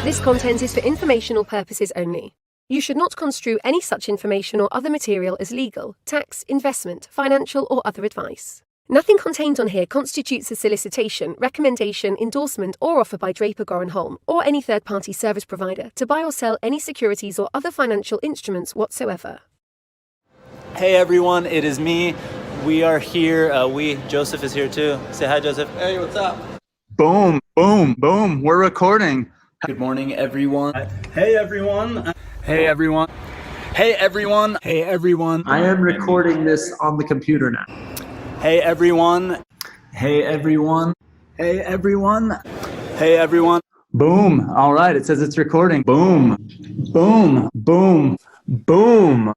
This content is for informational purposes only. You should not construe any such information or other material as legal, tax, investment, financial, or other advice. Nothing contained on here constitutes a solicitation, recommendation, endorsement, or offer by Draper Goren Holm or any third-party service provider to buy or sell any securities or other financial instruments whatsoever. Hey everyone, it is me. We are here. Joseph is here too. Say hi, Joseph. Hey, what's up? Boom, boom, boom. We're recording. Good morning, everyone. Hey, everyone. Hey, everyone. Hey everyone. Hey, everyone. I am recording this on the computer now. Hey everyone. Hey, everyone. Hey, everyone. Hey everyone. Boom. All right. It says it's recording. Boom, boom, boom, boom,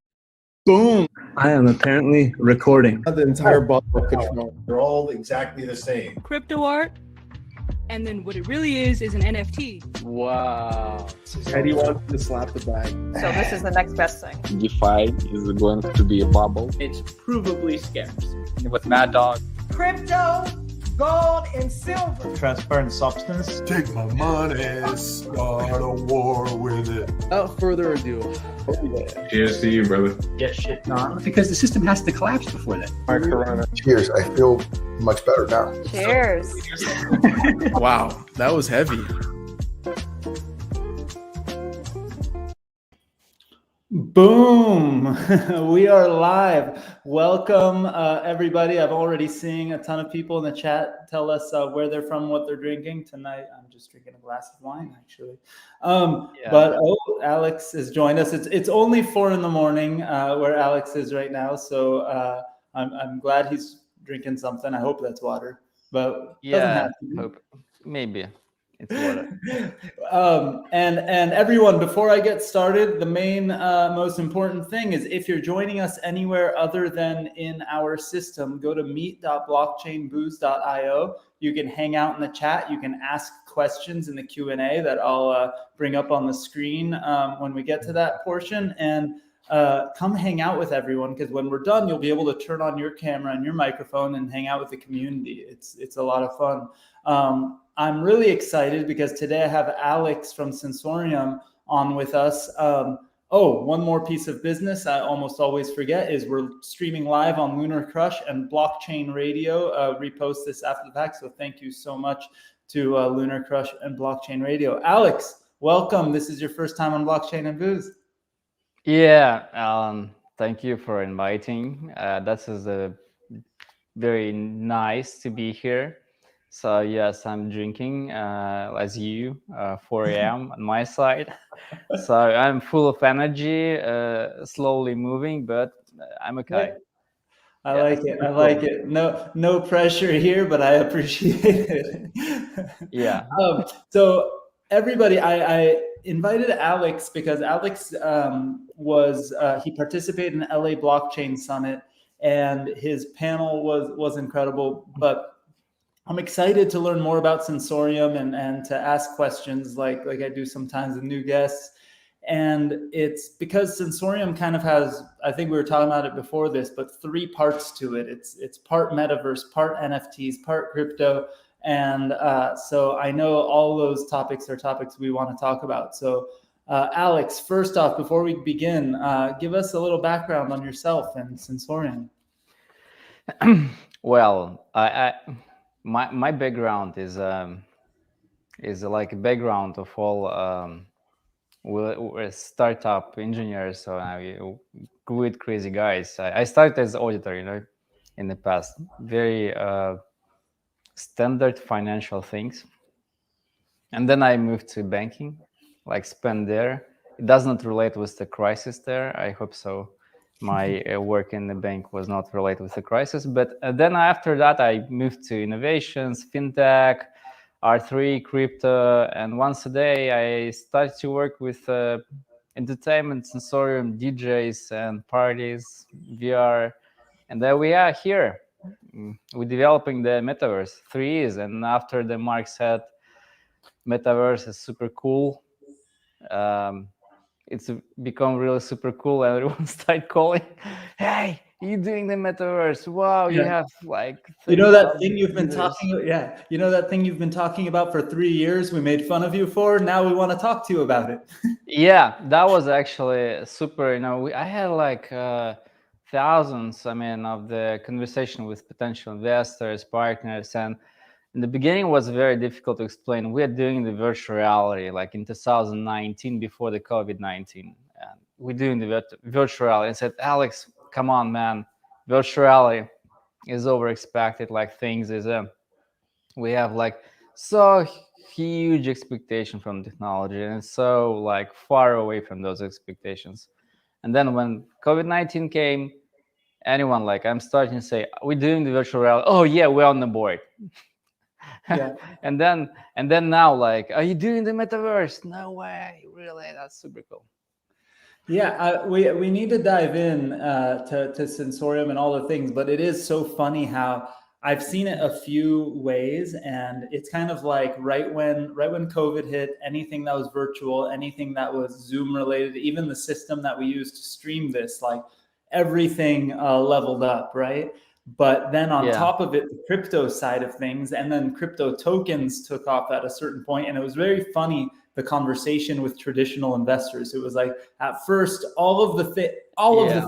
boom. I am apparently recording. The entire bottle of control. They're all exactly the same. Crypto art, and then what it really is an NFT. Wow. Eddie wants to slap the bag. So this is the next best thing. DeFi is going to be a bubble. It's provably scarce. With Mad Dog. Crypto, gold, and silver. Transparent substance. Take my money, start a war with it. Without further ado, Cheers to you, brother. get shit done. Because the system has to collapse before that. Cheers. I feel much better now. Cheers. Wow, that was heavy. Boom! We are live. Welcome, everybody. I've already seen a ton of people in the chat tell us where they're from, what they're drinking. Tonight, I'm just drinking a glass of wine, actually. But Alex has joined us. It's only 4 a.m. where Alex is right now, so I'm glad he's drinking something. I hope that's water, but doesn't have to be. Hope maybe it's water. And everyone, before I get started, the main most important thing is if you're joining us anywhere other than in our system, go to meet.blockchainbooze.io. You can hang out in the chat. You can ask questions in the Q&A that I'll bring up on the screen when we get to that portion. And come hang out with everyone, because when we're done, you'll be able to turn on your camera and your microphone and hang out with the community. It's a lot of fun. I'm really excited because today I have Alex from Sensorium on with us. One more piece of business I almost always forget is we're streaming live on Lunar Crush and Blockchain Radio. Repost this after the fact, so thank you so much to Lunar Crush and Blockchain Radio. Alex, welcome. This is your first time on Blockchain and Booze. Yeah, Alan, thank you for inviting. That is very nice to be here. So yes, I'm drinking as you, 4 a.m. on my side. So I'm full of energy, slowly moving, but I'm okay. I like it. No pressure here, but I appreciate it. Yeah. So everybody, I invited Alex because Alex he participated in the LA Blockchain Summit, and his panel was incredible. But I'm excited to learn more about Sensorium and to ask questions like I do sometimes with new guests. And it's because Sensorium kind of has, I think we were talking about it before this, but 3 parts to it. It's part Metaverse, part NFTs, part crypto. And so I know all those topics are topics we want to talk about. So Alex, first off, before we begin, give us a little background on yourself and Sensorium. Well, my background is like a background of all we're startup engineers, so good crazy guys. I started as auditor, in the past, very standard financial things, and then I moved to banking, like spend there. It does not relate with the crisis there. I hope so. My work in the bank was not related with the crisis, but then after that I moved to innovations, fintech, R3, crypto, and once a day I started to work with entertainment, sensorium, DJs, and parties, VR, and then we are here. We're developing the Metaverse 3 years, and after the Mark said Metaverse is super cool. It's become really super cool, and everyone started calling, hey, you're doing the metaverse. Wow, you Yeah. have like You know that 30,000 thing you've been users." talking, yeah. You know that thing you've been talking about for 3 years. We made fun of you for. Now we want to talk to you about it. Yeah, that was actually super. I had like thousands, of the conversation with potential investors, partners, and in the beginning it was very difficult to explain. We are doing the virtual reality like in 2019 before the COVID-19. And we're doing the virtual reality. And said, Alex, come on, man, virtual reality is over expected. Like things is we have like so huge expectation from technology, and it's so like far away from those expectations. And then when COVID-19 came, anyone like I'm starting to say we're doing the virtual reality. Oh yeah, we're on the board. Yeah. and then now like, are you doing the metaverse? No way, really? That's super cool. Yeah, we need to dive in to Sensorium and all the things, but it is so funny how I've seen it a few ways, and it's kind of like right when COVID hit, anything that was virtual, anything that was Zoom related, even the system that we use to stream this, like everything leveled up, right? But then on Yeah. top of it, the crypto side of things, and then crypto tokens took off at a certain point, and it was very funny, the conversation with traditional investors. It was like at first all of the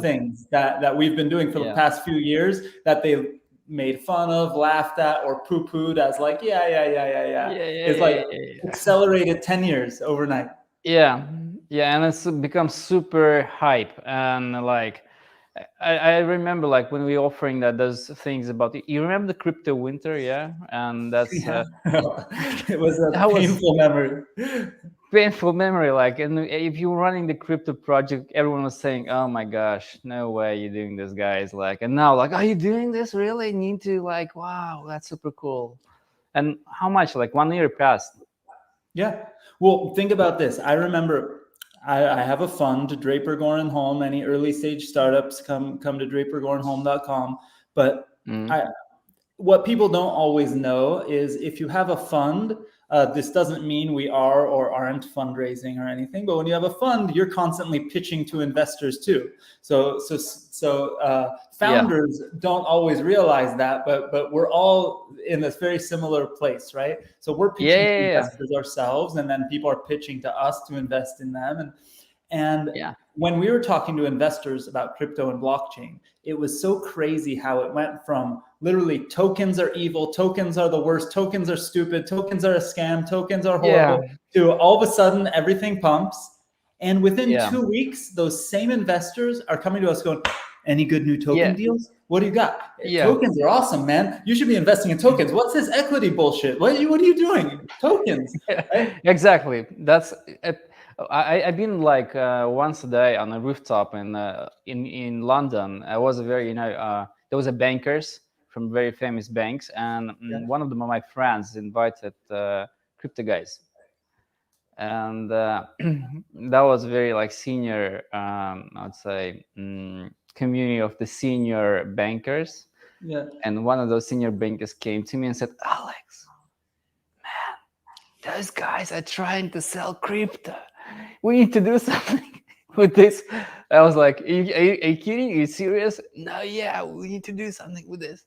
things that we've been doing for the past few years that they made fun of, laughed at, or poo-pooed as like it's like accelerated 10 years overnight. Yeah, and it's become super hype. And like I remember like when we were offering those things about you remember the crypto winter, and that's it was a painful memory. Painful memory. Like, and if you're running the crypto project, everyone was saying, "Oh my gosh, no way you're doing this, guys!" Like, and now like, are you doing this really? Need to like, wow, that's super cool. And how much? Like 1 year passed. Yeah. Well, think about this. I remember I have a fund, Draper Goren Home. Any early stage startups come to drapergorenhome.com. But what people don't always know is if you have a fund, this doesn't mean we are or aren't fundraising or anything. But when you have a fund, you're constantly pitching to investors too. So founders don't always realize that, but we're all in this very similar place, right? So we're pitching to investors ourselves, and then people are pitching to us to invest in them. And when we were talking to investors about crypto and blockchain, it was so crazy how it went from literally tokens are evil, tokens are the worst, tokens are stupid, tokens are a scam, tokens are horrible, to all of a sudden everything pumps. And within 2 weeks, those same investors are coming to us going, any good new token deals? What do you got? Tokens are awesome, man. You should be investing in tokens. What's this equity bullshit? What are you doing? Tokens. Right? Exactly. That's I've been like once a day on a rooftop in London. I was there was a bankers from very famous banks, and one of my friends invited crypto guys, and that was very like senior, I'd say, community of the senior bankers. Yeah. And one of those senior bankers came to me and said, Alex, man, those guys are trying to sell crypto. We need to do something with this. I was like, are you kidding? Are you serious? No, we need to do something with this.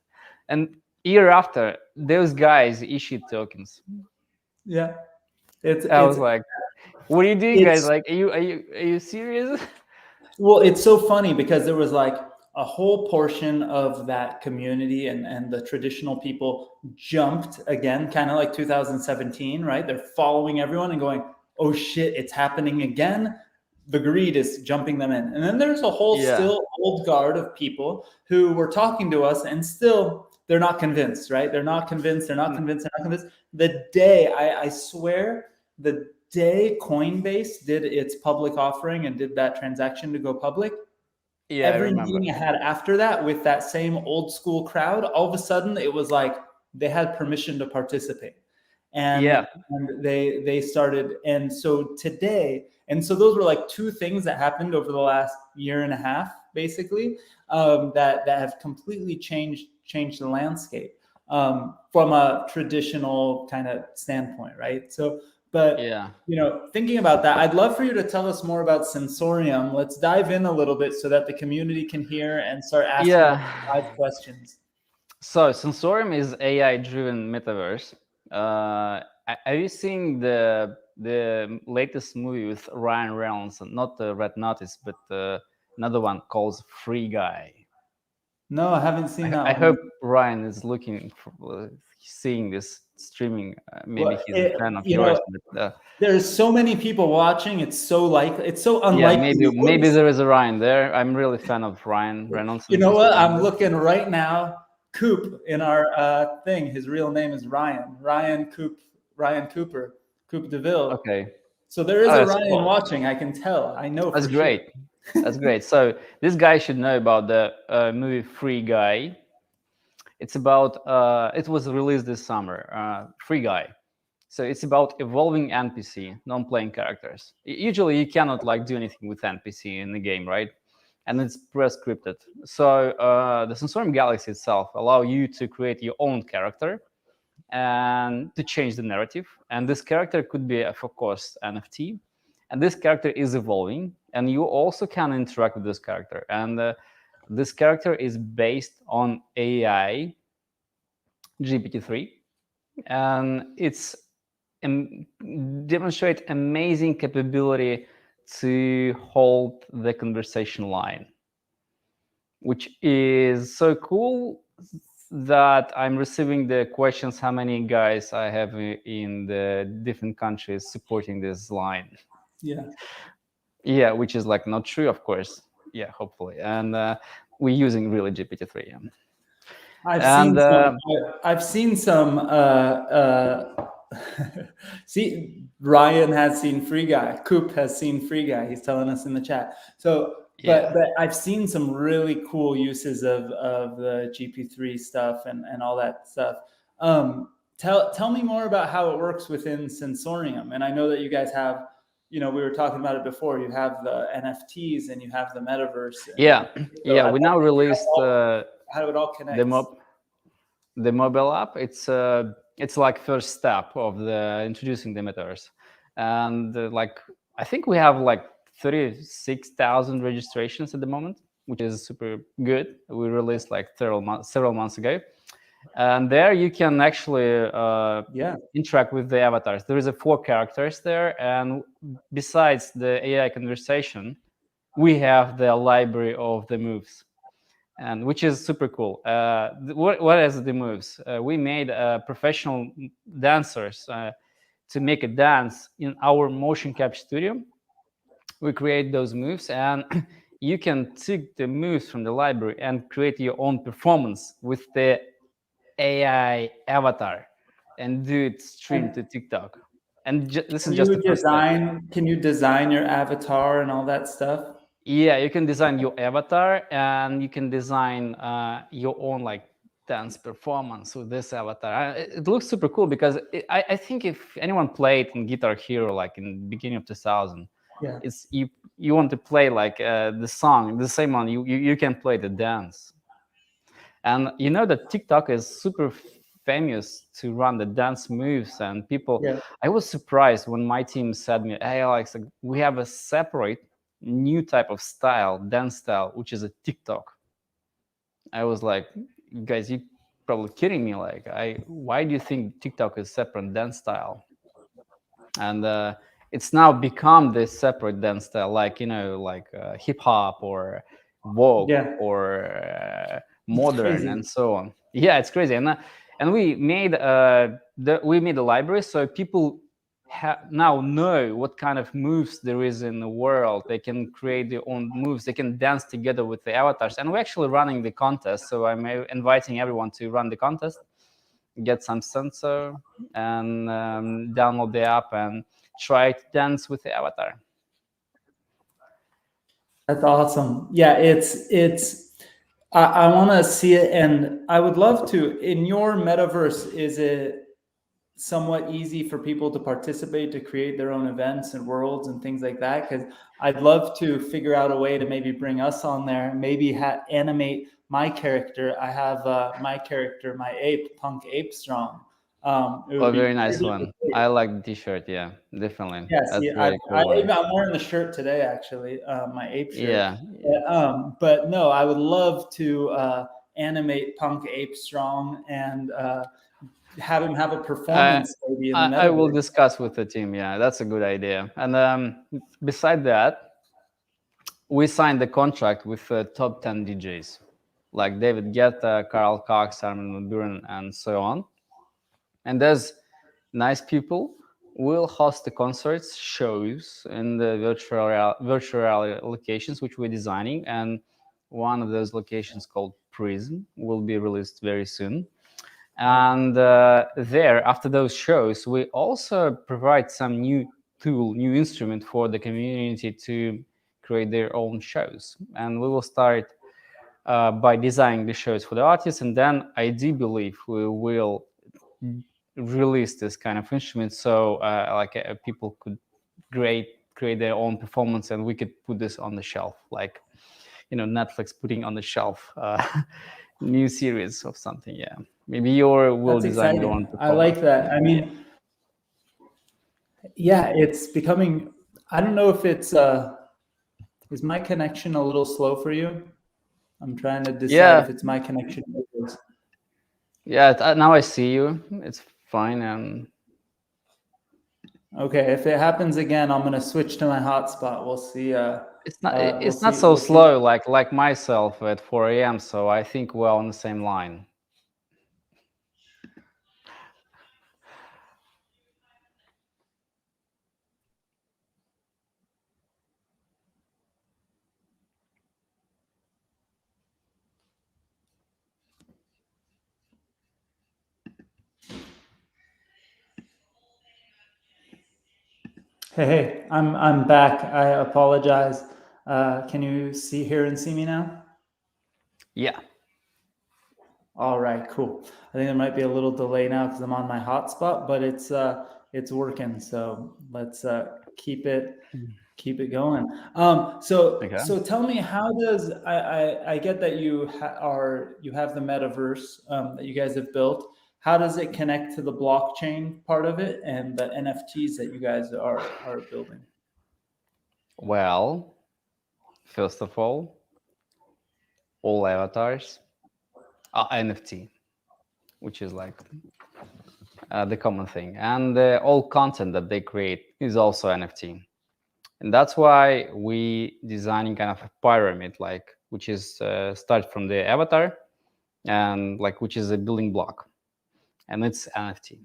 And year after, those guys issued tokens. Yeah. I was like, what are you doing, guys? Like, are you serious? Well, it's so funny because there was like a whole portion of that community and the traditional people jumped again, kind of like 2017, right? They're following everyone and going, oh shit, it's happening again. The greed is jumping them in. And then there's a whole still old guard of people who were talking to us and still they're not convinced, right? They're not convinced. The day, I swear, the day Coinbase did its public offering and did that transaction to go public, every meeting I had after that with that same old school crowd, all of a sudden it was like they had permission to participate. And they started. And so today, and so those were like two things that happened over the last year and a half, basically, that have completely changed the landscape from a traditional kind of standpoint, right? So, But Yeah. thinking about that, I'd love for you to tell us more about Sensorium. Let's dive in a little bit so that the community can hear and start asking Yeah. 5 questions. So Sensorium is AI-driven metaverse. Are you seeing the latest movie with Ryan Reynolds? Not the Red Notice, but another one called Free Guy. No, I haven't seen that I one. hope Ryan is looking for seeing this streaming. Maybe Well, he's a fan of yours. But, there's so many people watching. It's so unlikely. yeah, maybe there is a Ryan there. I'm really a fan of Ryan Reynolds. You know what? I'm looking right now. Coop in our thing. His real name is Ryan. Ryan Cooper. Coop DeVille. Okay. So there is a that's Ryan cool. watching. I can tell. I know. That's for great. Sure. That's great. So this guy should know about the movie Free Guy. It's about. It was released this summer. Free Guy. So it's about evolving NPC, non-playing characters. Usually you cannot do anything with NPC in the game, right? And it's pre-scripted. So the Sensorium Galaxy itself allow you to create your own character and to change the narrative. And this character could be, of course, NFT. And this character is evolving, and you also can interact with this character. And this character is based on AI GPT-3, and it's demonstrate amazing capability to hold the conversation line, which is so cool that I'm receiving the questions how many guys I have in the different countries supporting this line. Yeah, which is not true, of course. Yeah, hopefully. And we're using really GPT-3. I've seen some. See, Ryan has seen Free Guy. Coop has seen Free Guy. He's telling us in the chat. So, but I've seen some really cool uses of the GP3 stuff and all that stuff. Tell me more about how it works within Sensorium. And I know that you guys have, we were talking about it before. You have the NFTs and you have the Metaverse. We now released how it all connects. The mobile app. It's like first step of the introducing the Metaverse, and I think we have 36,000 registrations at the moment, which is super good. We released several months ago, and there you can actually interact with the avatars. There is 4 characters there, and besides the AI conversation, we have the library of the moves, and which is super cool. What is the moves? We made professional dancers to make a dance in our motion capture studio. We create those moves, and you can take the moves from the library and create your own performance with the AI avatar and do it stream to TikTok. And this is just the first step. Can you design your avatar and all that stuff? Yeah, you can design your avatar, and you can design your own dance performance with this avatar. It looks super cool because I think if anyone played in Guitar Hero in the beginning of 2000, it's you want to play the song, the same one, you can play the dance. And you know that TikTok is super famous to run the dance moves, and people. I was surprised when my team said me, "Hey Alex, we have a separate new type of style, dance style, which is a TikTok." I was like, guys, you probably kidding me. Why do you think TikTok is separate dance style? And it's now become this separate dance style, hip hop or Vogue or modern and so on. Yeah, it's crazy. And we made a library so people now know what kind of moves there is in the world. They can create their own moves. They can dance together with the avatars. And we're actually running the contest. So I'm inviting everyone to run the contest, get some sensor, and download the app and try to dance with the avatar. That's awesome. Yeah, I want to see it, and I would love to. In your metaverse, is it somewhat easy for people to participate, to create their own events and worlds and things like that? Because I'd love to figure out a way to maybe bring us on there, maybe animate my character. I have my character, my ape, Punk Ape Strong. Very nice one. I like the T-shirt. Yeah, definitely. Yes, That's yeah, very cool one. I'm wearing the shirt today, actually, my ape shirt. Yeah. But no, I would love to animate Punk Ape Strong and have him have a performance maybe in the I will metaverse. discuss with the team. Yeah, that's a good idea. And beside that, we signed the contract with top 10 DJs like David Guetta, Carl Cox, Armin van Buuren, and so on. And there's nice people will host the concerts, shows in the virtual reality locations which we're designing, and one of those locations called Prism will be released very soon. And there, after those shows, we also provide some new tool, new instrument for the community to create their own shows. And we will start by designing the shows for the artists, and then I do believe we will release this kind of instrument so people could create their own performance, and we could put this on the shelf, like Netflix putting on the shelf new series of something. Yeah, maybe you will That's design your exciting. own I like performance. that. I mean, yeah, it's becoming. I don't know if it's. Is my connection a little slow for you? I'm trying to decide if it's my connection. Yeah, now I see you. It's fine. And okay, if it happens again, I'm gonna switch to my hotspot. We'll see. It's not so slow like myself at 4 a.m. So I think we're on the same line. Hey, I'm back. I apologize. Can you hear and see me now? Yeah. All right, cool. I think there might be a little delay now because I'm on my hotspot, but it's working. So let's keep it going. So tell me, how does I get that you have the metaverse that you guys have built. How does it connect to the blockchain part of it and the NFTs that you guys are building? Well, first of all avatars are NFT, which is like the common thing, and all content that they create is also NFT. And that's why we designing kind of a pyramid, which is start from the avatar and which is a building block, and it's NFT.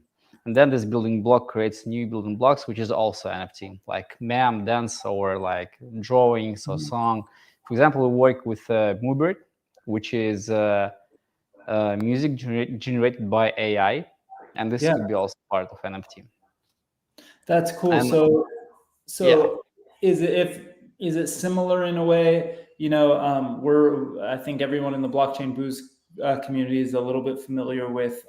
And then this building block creates new building blocks, which is also NFT, like meme, dance, or like drawings or song. For example, we work with Moobird, which is music generated by AI, and this could be also part of NFT. That's cool. And, is it similar in a way? I think everyone in the blockchain boost community is a little bit familiar with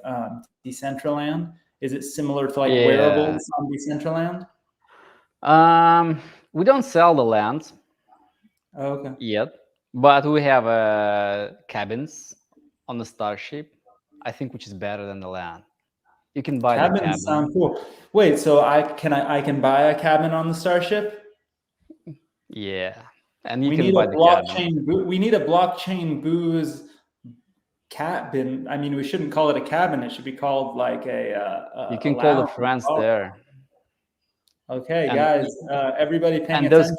Decentraland. Is it similar to wearables on Decentraland? We don't sell the land yet, but we have cabins on the Starship, I think, which is better than the land. You can buy the cabin. Sound cool. Wait, so I can buy a cabin on the Starship? Yeah, and you can buy the cabin. We need a blockchain booze cabin. I mean, we shouldn't call it a cabin. It should be called like a. You can call the friends there. Okay, guys, everybody paying attention.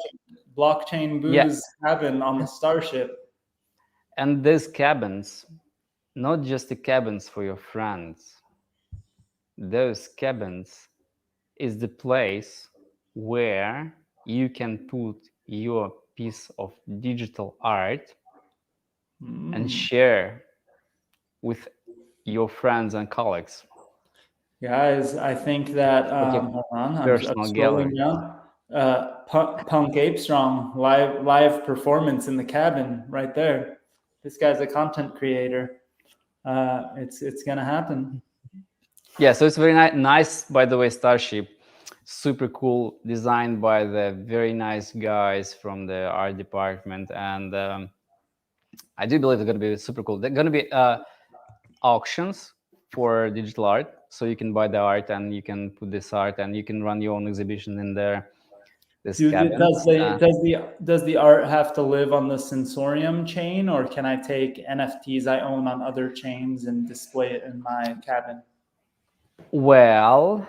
Blockchain booze cabin on the Starship. And these cabins, not just the cabins for your friends. Those cabins is the place where you can put your piece of digital art and share with your friends and colleagues. Guys, I think that hold on, I'm scrolling down. Punk Ape Strong live performance in the cabin right there. This guy's a content creator. It's gonna happen. Yeah, so it's very nice, by the way, Starship. Super cool, designed by the very nice guys from the art department, and I do believe they're going to be super cool. They're going to be auctions for digital art, So you can buy the art and you can put this art and you can run your own exhibition in there. This cabin. Does the art have to live on the Sensorium chain, or can I take NFTs I own on other chains and display it in my cabin? Well,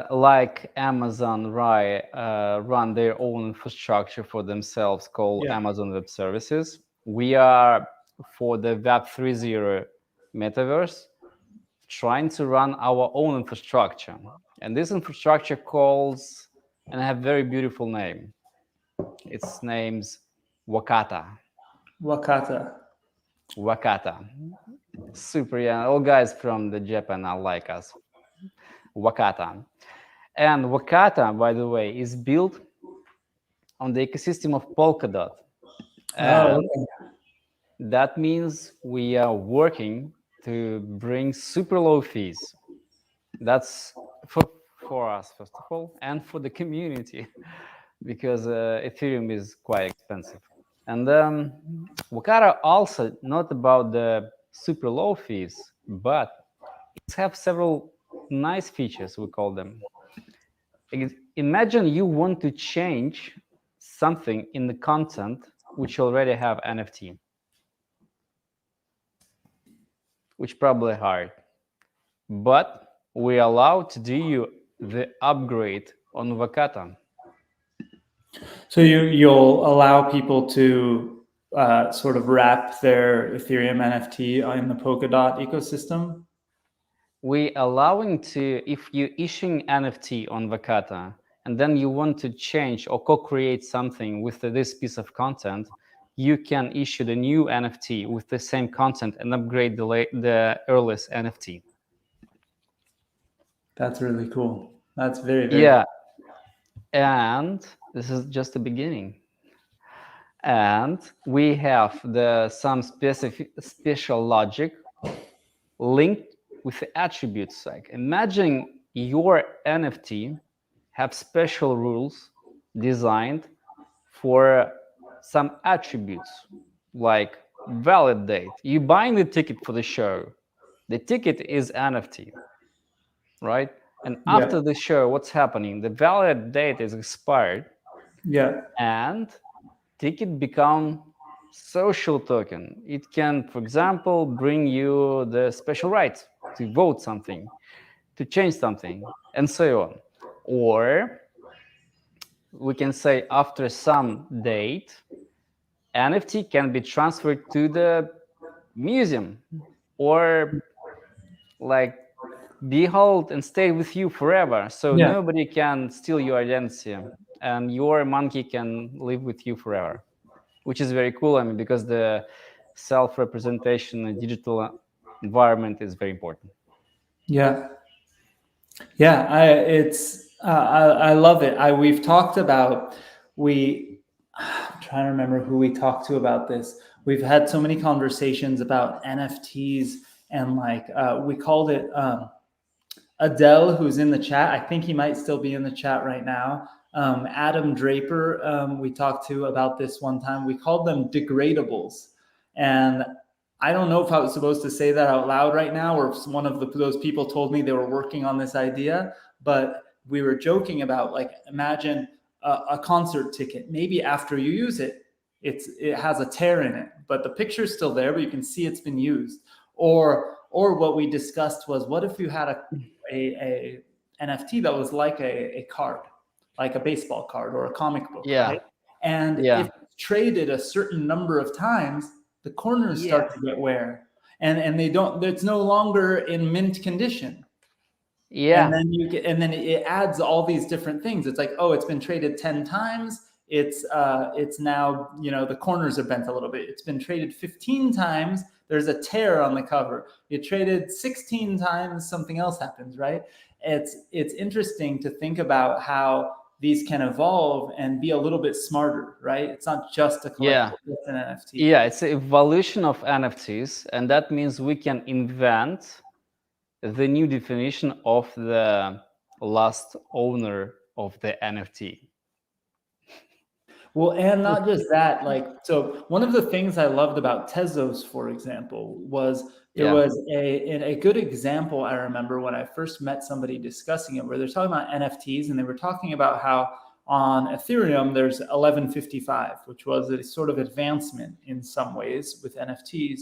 like Amazon run their own infrastructure for themselves called Amazon Web Services. We are, for the Web 3.0 Metaverse, trying to run our own infrastructure. And this infrastructure calls, and I have a very beautiful name. Its name's Wakata. Wakata. Super, yeah. All guys from the Japan are like us. Wakata. And Wakata, by the way, is built on the ecosystem of Polkadot. And that means we are working to bring super low fees. That's for us, first of all, and for the community, because Ethereum is quite expensive. And Wakata also not about the super low fees, but it have several nice features, we call them. Imagine you want to change something in the content which already have NFT, which probably hard, but we allow to do you the upgrade on Wakata. So you'll allow people to sort of wrap their Ethereum NFT in the Polkadot ecosystem? We allowing to, if you issuing NFT on Wakata, and then you want to change or co-create something with this piece of content, you can issue the new NFT with the same content and upgrade the earliest NFT. That's really cool. That's very, very cool. And this is just the beginning. And we have some special logic linked with the attributes. Like imagine your NFT have special rules designed for some attributes, like valid date. You buying the ticket for the show. The ticket is NFT, right? And after the show, what's happening? The valid date is expired. And ticket become social token. It can, for example, bring you the special rights to vote something, to change something, and so on. Or we can say after some date, NFT can be transferred to the museum or like be held and stay with you forever. So nobody can steal your identity and your monkey can live with you forever, which is very cool. I mean, because the self-representation in digital environment is very important. I love it. We've talked about, I'm trying to remember who we talked to about this. We've had so many conversations about NFTs and like, we called it Adele, who's in the chat. I think he might still be in the chat right now. Adam Draper, we talked to about this one time. We called them degradables. And I don't know if I was supposed to say that out loud right now, or if one of those people told me they were working on this idea, but we were joking about, like, imagine a concert ticket. Maybe after you use it, it has a tear in it, but the picture's still there, but you can see it's been used. Or what we discussed was, what if you had a NFT that was like a card, like a baseball card or a comic book, right? And if it's traded a certain number of times, the corners start to get wear, and it's no longer in mint condition. And then it adds all these different things. It's like, oh, it's been traded 10 times. It's now, the corners are bent a little bit. It's been traded 15 times. There's a tear on the cover. You traded 16 times, something else happens, right? It's interesting to think about how these can evolve and be a little bit smarter, right? It's not just a collectible, it's an NFT. Yeah, it's an evolution of NFTs, and that means we can invent the new definition of the last owner of the NFT. Well, and not just that, like, so one of the things I loved about Tezos, for example, was there Yeah. was a good example I remember when I first met somebody discussing it, where they're talking about NFTs, and they were talking about how on Ethereum there's 1155, which was a sort of advancement in some ways with NFTs,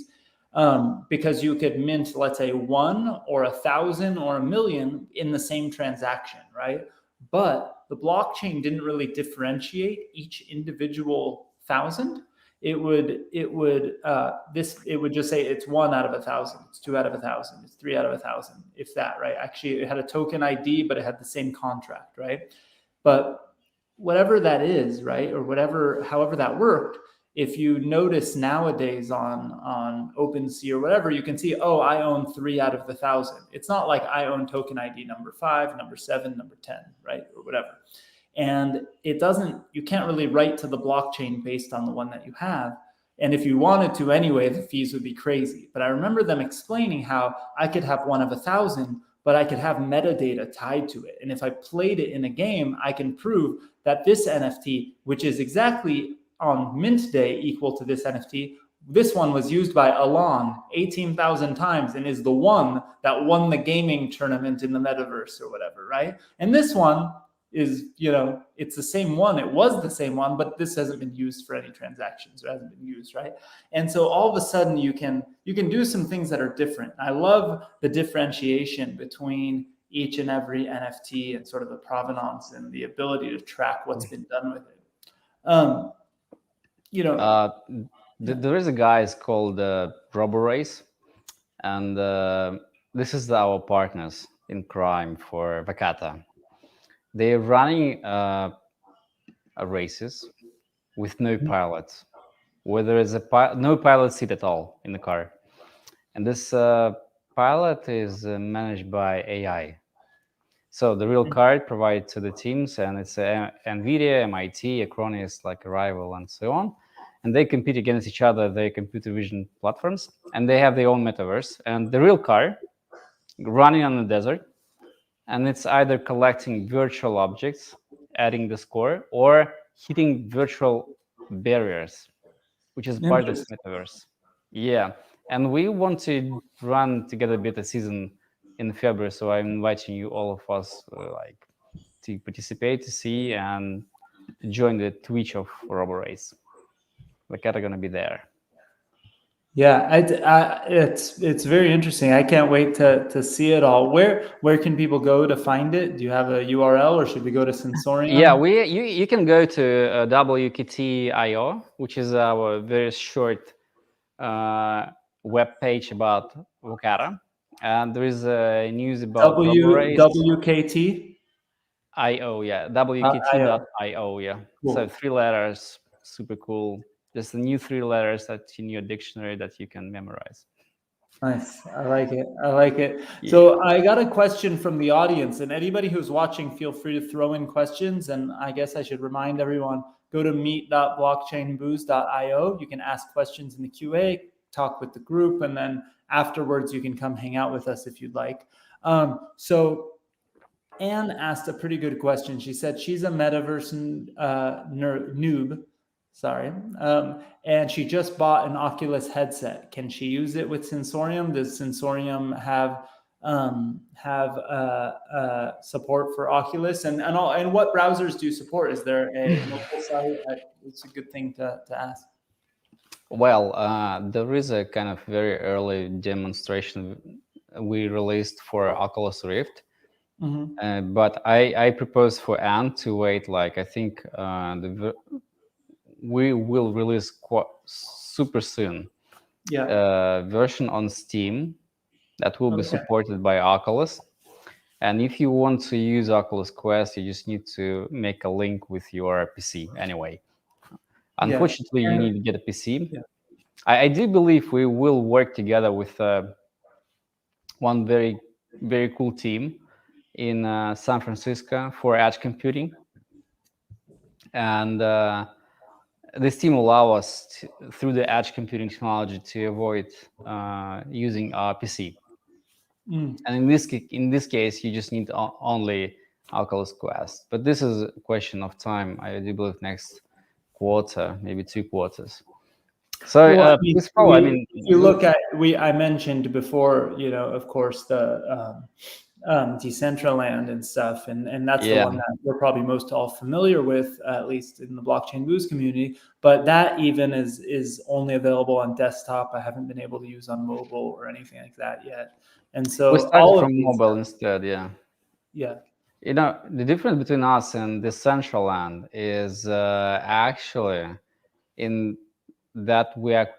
because you could mint, let's say, 1 or 1,000 or 1,000,000 in the same transaction, right? But the blockchain didn't really differentiate each individual thousand. It would just say it's 1 out of 1,000, it's 2 out of 1,000, it's 3 out of 1,000, if that, right? Actually, it had a token ID, but it had the same contract, right? But whatever that is, right, or however that worked, if you notice nowadays on OpenSea or whatever, you can see, oh, I own 3 out of the 1,000. It's not like I own token ID number 5, number 7, number 10, right, or whatever. And you can't really write to the blockchain based on the one that you have. And if you wanted to anyway, the fees would be crazy. But I remember them explaining how I could have 1 of 1,000, but I could have metadata tied to it. And if I played it in a game, I can prove that this NFT, which is exactly on mint day equal to this NFT, this one was used by Alon 18,000 times and is the one that won the gaming tournament in the metaverse or whatever, right? And this one is, it's the same one. It was the same one, but this hasn't been used for any transactions, or hasn't been used, right? And so all of a sudden you can do some things that are different. I love the differentiation between each and every NFT and sort of the provenance and the ability to track what's been done with it. There is a guy called RoboRace, and this is our partners in crime for Vacata. They're running races with no pilots, where there is no pilot seat at all in the car. And this pilot is managed by AI. So the real card provided to the teams, and it's NVIDIA, MIT, Acronis, like Arrival, and so on. And they compete against each other, their computer vision platforms, and they have their own metaverse. And the real car running on the desert, and it's either collecting virtual objects, adding the score, or hitting virtual barriers, which is part of this metaverse. Yeah, and we want to run together a beta season in February, so I'm inviting you, all of us, to participate, to see, and to join the Twitch of RoboRace. The cat are gonna be there. Yeah, it's very interesting. I can't wait to see it all. Where can people go to find it? Do you have a URL, or should we go to Sensorium? Yeah, you can go to WKT.io, which is our very short web page about Vacata, and there is news about WKT. IO, yeah, WKT.io, yeah. Cool. So 3 letters, super cool. Just the new 3 letters that's in your dictionary that you can memorize. Nice. I like it. Yeah. So I got a question from the audience, and anybody who's watching, feel free to throw in questions. And I guess I should remind everyone, go to meet.blockchainboost.io. You can ask questions in the QA, talk with the group, and then afterwards you can come hang out with us if you'd like. So Anne asked a pretty good question. She said she's a metaverse noob. Sorry. And she just bought an Oculus headset. Can she use it with Sensorium? Does Sensorium have support for Oculus? And what browsers do you support? Is there a local site? It's a good thing to ask. Well, there is a kind of very early demonstration we released for Oculus Rift. Mm-hmm. But I propose for Anne to wait, I think we will release super soon version on Steam that will be supported by Oculus. And if you want to use Oculus Quest, you just need to make a link with your PC anyway. Unfortunately, you need to get a PC. Yeah. I do believe we will work together with one very, very cool team in San Francisco for edge computing. And this team will allow us through the edge computing technology to avoid using our PC. And in this case, you just need only Oculus Quest. But this is a question of time. I do believe next quarter, maybe 2 quarters. So Well, I please follow. I we- mean, if you look at I mentioned before, of course, the Decentraland and stuff, and that's the Yeah. one that we're probably most all familiar with, at least in the blockchain boost community. But that even is only available on desktop. I haven't been able to use on mobile or anything like that yet. And so we started all of from these, mobile instead. Yeah. yeah, The difference between us and Decentraland is actually in that we are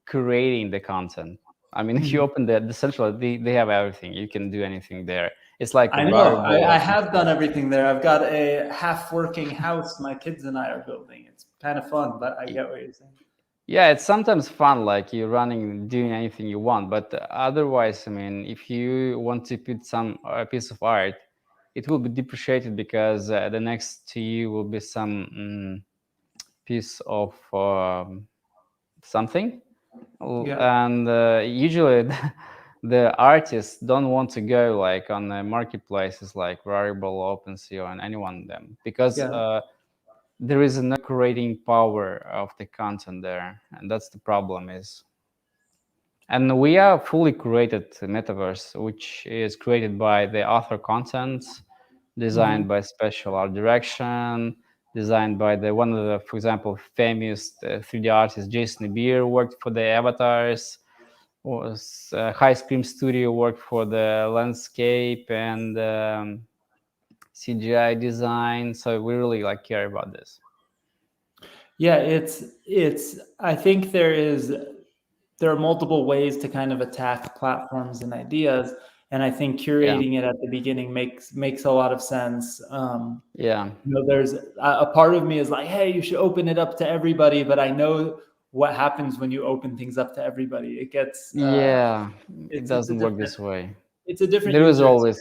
curating the content. I mean, if you open the Decentraland, they have everything. You can do anything there. It's like I a know. variable. I have done everything there. I've got a half-working house my kids and I are building. It's kind of fun, but I get what you're saying. Yeah, it's sometimes fun, like you're running, doing anything you want. But otherwise, I mean, if you want to put some piece of art, it will be depreciated because the next to you will be some piece of something. Yeah. And usually the artists don't want to go like on the marketplaces like Rarible, OpenSea, and anyone of them because Yeah. there is no curating power of the content there, and that's the problem is. And we are fully curated Metaverse, which is created by the author contents, designed by special art direction, designed by the one of the, for example, famous 3D artist Jason Beer worked for the avatars. Was High Scream Studio worked for the landscape and CGI design. So we really like care about this. Yeah, it's I think there are multiple ways to kind of attack platforms and ideas, and I think curating it at the beginning makes a lot of sense. Yeah. There's a part of me is like, hey, you should open it up to everybody, but I know what happens when you open things up to everybody. It gets it doesn't work this way. It's a different. There is always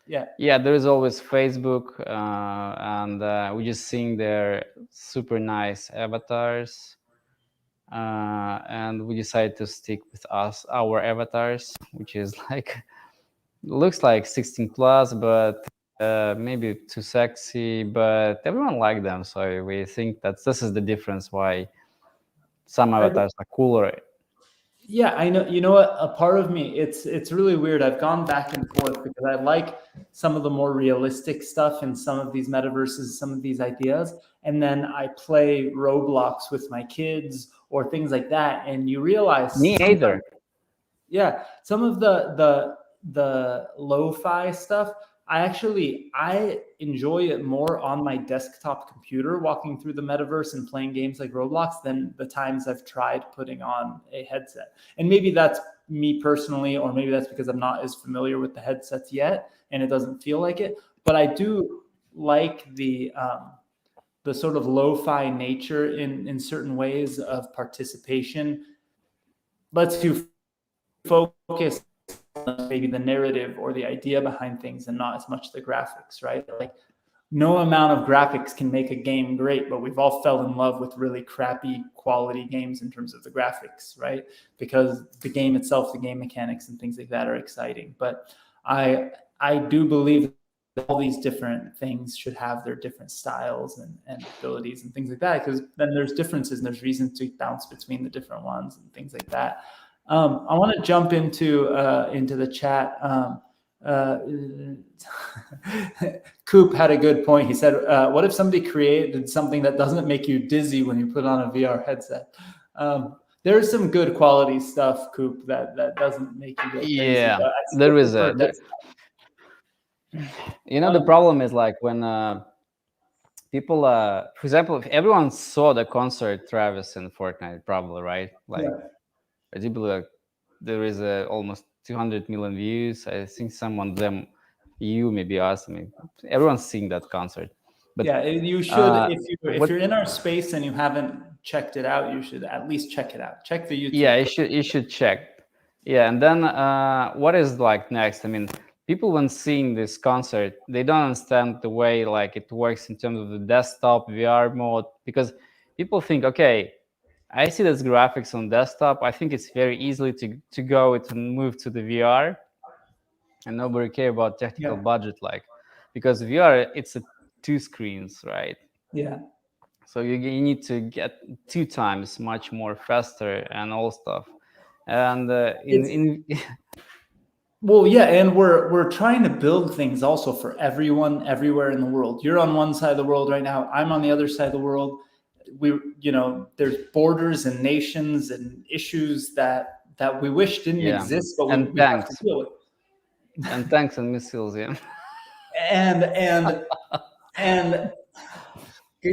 there is always Facebook, and we're just seeing their super nice avatars, and we decided to stick with our avatars, which is like looks like 16 plus, but maybe too sexy, but everyone liked them, so we think that this is the difference why some avatars are cooler. Yeah, I know. You know what? A part of me, it's really weird. I've gone back and forth because I like some of the more realistic stuff in some of these metaverses, some of these ideas, and then I play Roblox with my kids or things like that, and you realize me either. Yeah, some of the lo-fi stuff, I enjoy it more on my desktop computer walking through the metaverse and playing games like Roblox than the times I've tried putting on a headset. And maybe that's me personally, or maybe that's because I'm not as familiar with the headsets yet and it doesn't feel like it. But I do like the sort of lo-fi nature in certain ways of participation. Lets you focus maybe the narrative or the idea behind things and not as much the graphics, right? Like no amount of graphics can make a game great, but we've all fell in love with really crappy quality games in terms of the graphics, right? Because the game itself, the game mechanics and things like that are exciting. But I do believe that all these different things should have their different styles and abilities and things like that, because then there's differences and there's reasons to bounce between the different ones and things like that. I want to jump into the chat. Coop had a good point. He said, "What if somebody created something that doesn't make you dizzy when you put on a VR headset?" There's some good quality stuff, Coop, that doesn't make you get crazy. Yeah, there is a. The problem is like when people, for example, if everyone saw the concert Travis in Fortnite, probably right, like. Yeah. I do believe there is almost 200 million views. I think some of them, you maybe asked me. Everyone's seeing that concert. But yeah, you should. If you're in our space and you haven't checked it out, you should at least check it out. Check the YouTube. Yeah, you should check. Yeah, and then what is like next? I mean, people when seeing this concert, they don't understand the way like it works in terms of the desktop VR mode, because people think, okay, I see this graphics on desktop. I think it's very easily to go and move to the VR, and nobody care about technical budget, like, because VR it's a 2 screens, right? Yeah. So you need to get 2 times much more faster and all stuff. And in Well, yeah, and we're trying to build things also for everyone everywhere in the world. You're on one side of the world right now. I'm on the other side of the world. There's borders and nations and issues that we wish didn't Yeah. exist, but And we have to tanks. deal with. And tanks and missiles, yeah. And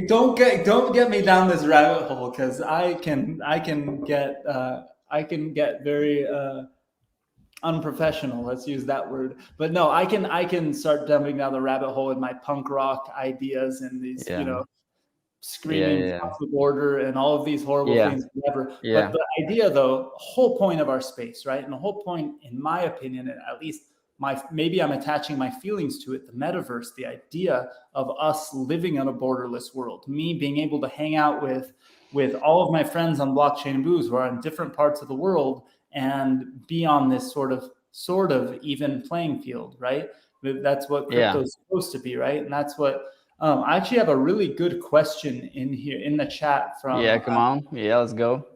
don't get me down this rabbit hole, because I can get very unprofessional, let's use that word. But no, I can start jumping down the rabbit hole with my punk rock ideas and these screaming Yeah. across the border and all of these horrible things, whatever. Yeah. But the idea, though, whole point of our space, right? And the whole point, in my opinion, and at least maybe I'm attaching my feelings to it, the metaverse, the idea of us living in a borderless world, me being able to hang out with all of my friends on Blockchain Booze who are in different parts of the world and be on this sort of even playing field, right? That's what crypto is supposed to be, right? And that's what I actually have a really good question in here in the chat from. Yeah, come on. Yeah, let's go.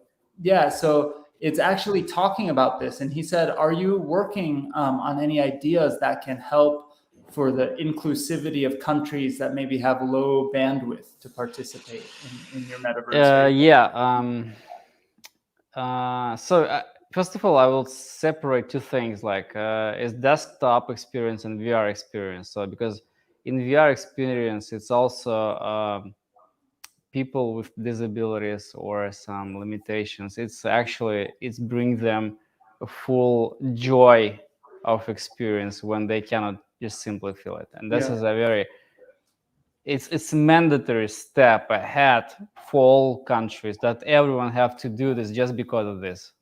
Yeah, so it's actually talking about this, and he said, "Are you working on any ideas that can help for the inclusivity of countries that maybe have low bandwidth to participate in your metaverse?" So first of all, I will separate 2 things, like is desktop experience and VR experience. So because in VR experience, it's also people with disabilities or some limitations. It's bring them a full joy of experience when they cannot just simply feel it. And this is a very it's a mandatory step ahead for all countries, that everyone have to do this just because of this.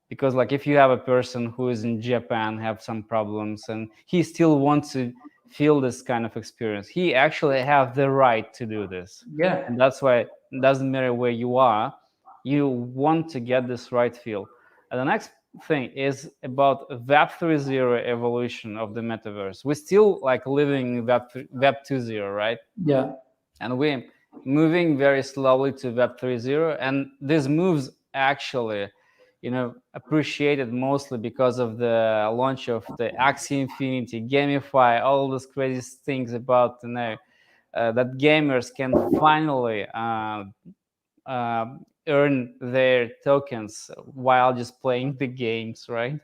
Because like if you have a person who is in Japan, have some problems, and he still wants to feel this kind of experience, he actually have the right to do this. Yeah. And that's why it doesn't matter where you are, you want to get this right feel. And the next thing is about Web 3.0 evolution of the metaverse. We're still like living in Web 2.0, right? Yeah. And we're moving very slowly to Web 3.0, and these moves actually, appreciated mostly because of the launch of the Axie Infinity, gamify, all those crazy things about that gamers can finally earn their tokens while just playing the games, right?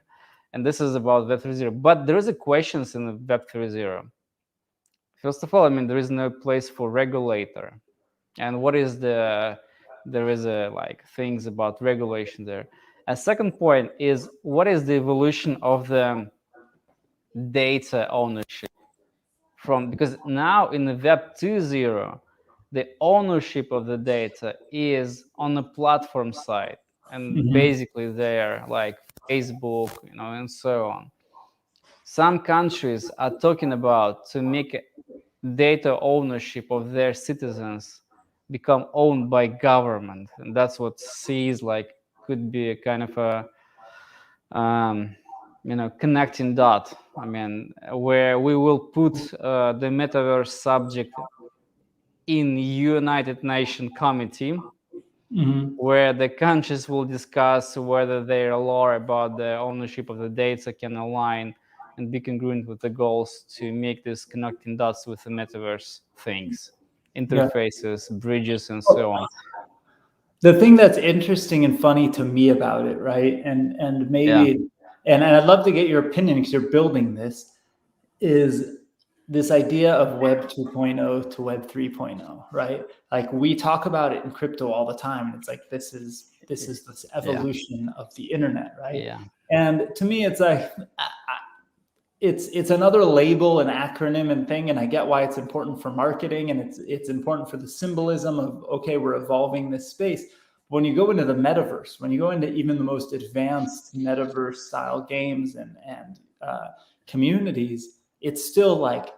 And this is about Web 3.0. But there is a questions in the Web 3.0. First of all, there is no place for regulator. And what is there is things about regulation there. A second point is, what is the evolution of the data ownership because now in the Web 2.0, the ownership of the data is on the platform side, and basically they're like Facebook, and so on. Some countries are talking about to make data ownership of their citizens become owned by government, and that's what sees could be a kind of a connecting dot. Where we will put the metaverse subject in United Nations committee, where the countries will discuss whether their law about the ownership of the data can align and be congruent with the goals to make this connecting dots with the metaverse things, interfaces, bridges, and so on. The thing that's interesting and funny to me about it, right, and maybe, and I'd love to get your opinion because you're building this, is this idea of Web 2.0 to Web 3.0, right? Like we talk about it in crypto all the time. And it's like, this is this evolution of the internet, right? Yeah. And to me, it's like, it's another label, an acronym and thing. And I get why it's important for marketing, and it's important for the symbolism of, okay, we're evolving this space. When you go into the metaverse, when you go into even the most advanced metaverse style games and communities, it's still like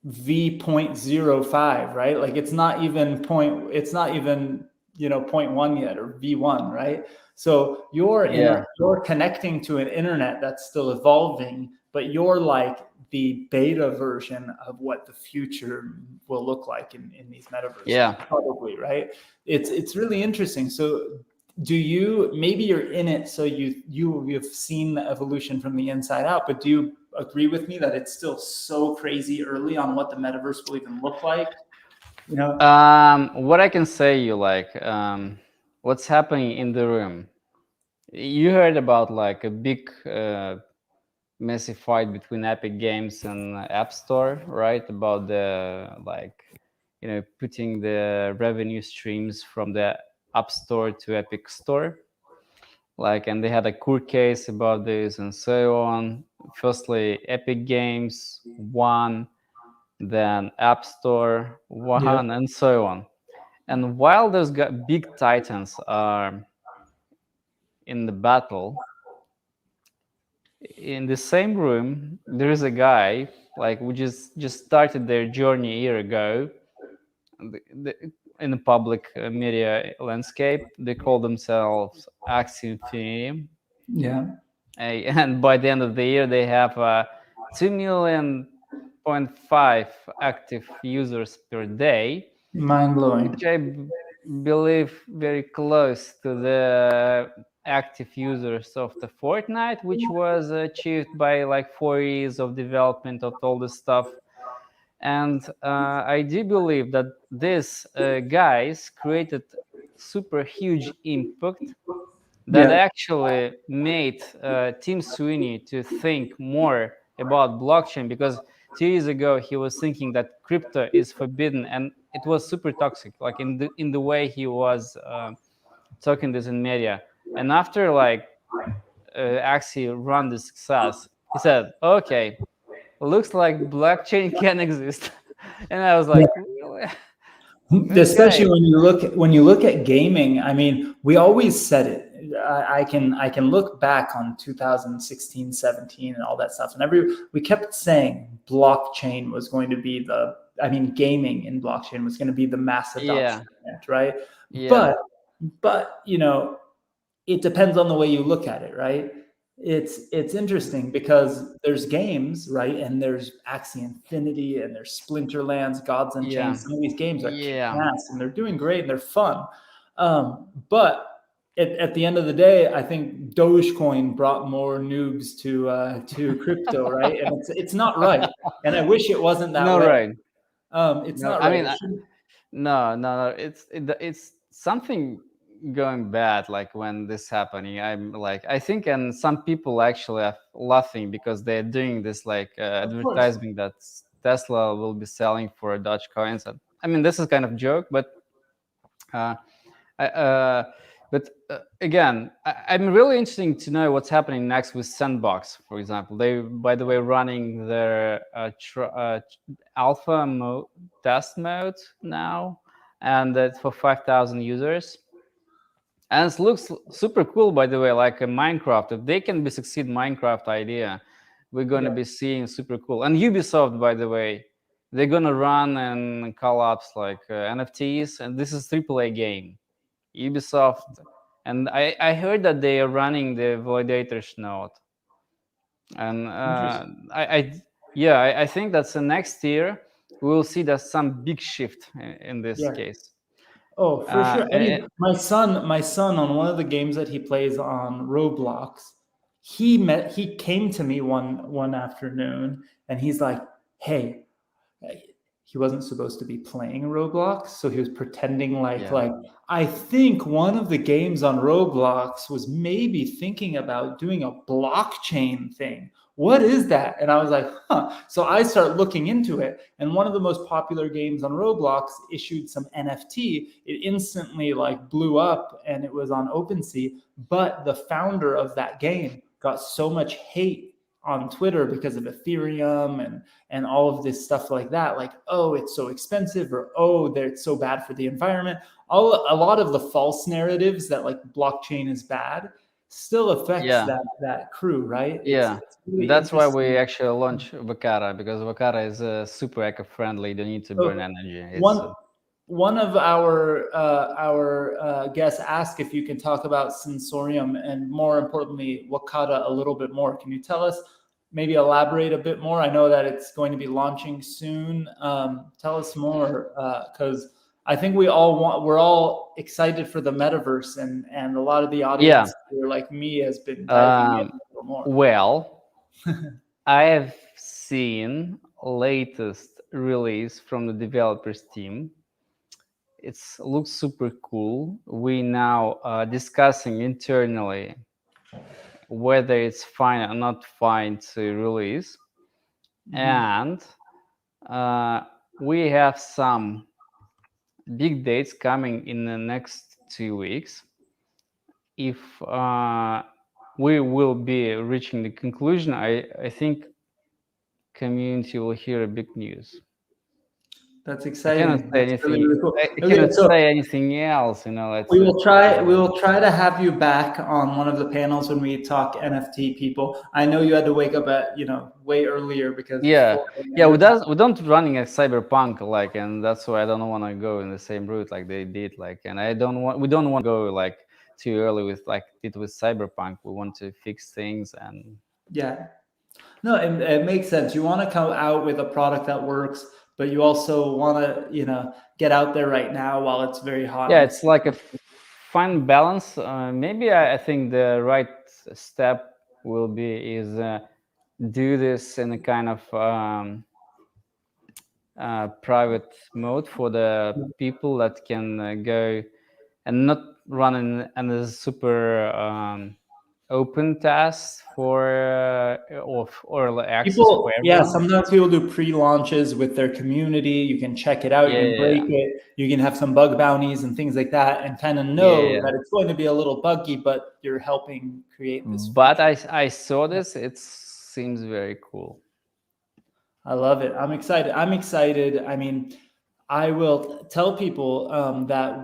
V.05, right? Like it's not even 0.1 yet, or V1, right? So you're connecting to an internet that's still evolving, but you're like the beta version of what the future will look like in these metaverses. Yeah. Probably, right? It's really interesting. So do you, maybe you're in it, so you've seen the evolution from the inside out, but do you agree with me that it's still so crazy early on what the metaverse will even look like? You know? What I can say you like, what's happening in the room. You heard about like a big messy fight between Epic Games and App Store, right? About the like, putting the revenue streams from the App Store to Epic Store. Like, and they had a court case about this and so on. Firstly, Epic Games won, then App Store won, and so on. And while those big titans are in the battle, in the same room, there is a guy like who just started their journey a year ago in the public media landscape. They call themselves Axie Infinity. Yeah. And by the end of the year, they have 2.5 million active users per day. Mind-blowing. Which I believe very close to the active users of the Fortnite, which was achieved by like 4 years of development of all this stuff. And I do believe that these guys created super huge impact that actually made Tim Sweeney to think more about blockchain, because 2 years ago he was thinking that crypto is forbidden, and it was super toxic, like in the way he was talking this in media. And after like Axie run the success, he said, okay, looks like blockchain can exist. And I was like, really? Especially when you look at gaming. I mean, we always said it. I can look back on 2016, 17, and all that stuff, and we kept saying blockchain was going to be gaming in blockchain was going to be the mass adoption event, right? Yeah. But it depends on the way you look at it, right? It's interesting because there's games, right? And there's Axie Infinity and there's Splinterlands, Gods Unchained. Some of these games are kick-ass and they're doing great and they're fun. But at the end of the day, I think Dogecoin brought more noobs to crypto, right? And it's not right. And I wish it wasn't that way. Right. It's not right. I mean, no. It's something going bad. Like when this happening, I'm like, I think, and some people actually are laughing because they're doing this like advertising that Tesla will be selling for Dogecoins. And I mean, this is kind of joke, but again, I'm really interested to know what's happening next with Sandbox, for example. They, by the way, running their alpha test mode now, and it's for 5,000 users. And it looks super cool, by the way, like a Minecraft. If they can succeed Minecraft idea, we're going to be seeing super cool. And Ubisoft, by the way, they're going to run and collapse like NFTs, and this is AAA game. Ubisoft, and I heard that they are running the validators node, and I think that's the next year we will see that some big shift in this case. Oh, for sure. I mean, my son on one of the games that he plays on Roblox, he came to me one afternoon and he's like, hey, he wasn't supposed to be playing Roblox, so he was pretending like I think one of the games on Roblox was maybe thinking about doing a blockchain thing. What is that? And I was like, huh. So I start looking into it, and one of the most popular games on Roblox issued some NFT. It instantly like blew up, and it was on OpenSea. But the founder of that game got so much hate on Twitter because of Ethereum and all of this stuff like that. Like, oh, it's so expensive, or oh, it's so bad for the environment. A lot of the false narratives that like blockchain is bad still affects that crew, right? It's really that's why we actually launched Vakara, because Vakara is super eco-friendly. You don't need to burn energy. One of our guests asked if you can talk about Sensorium and, more importantly, Wakata a little bit more. Can you tell us maybe elaborate a bit more? I know that it's going to be launching soon. Tell us more, because I think we're all excited for the metaverse, and a lot of the audience who are like me has been diving in a little more. Well, I have seen latest release from the developers team. It looks super cool. We now discussing internally whether it's fine or not fine to release, and we have some big dates coming in the next 2 weeks. If we will be reaching the conclusion, I think community will hear big news. That's I exciting. cannot say That's anything. really cool. I cannot say anything else. We will try to have you back on one of the panels when we talk NFT people. I know you had to wake up at way earlier because we don't running a cyberpunk and that's why I don't want to go in the same route like they did and we don't want to go too early with it with cyberpunk. We want to fix things and no, it makes sense. You want to come out with a product that works, but you also want to get out there right now while it's very hot. It's like a fine balance. Maybe I think the right step will be do this in a kind of private mode for the people that can go and not run in a super open task for or access for everyone. Sometimes people do pre-launches with their community. You can check it out. You can break it. You can have some bug bounties and things like that, and kind of know that it's going to be a little buggy, but you're helping create this. But I saw this. It seems very cool. I love it. I'm excited. I mean, I will tell people that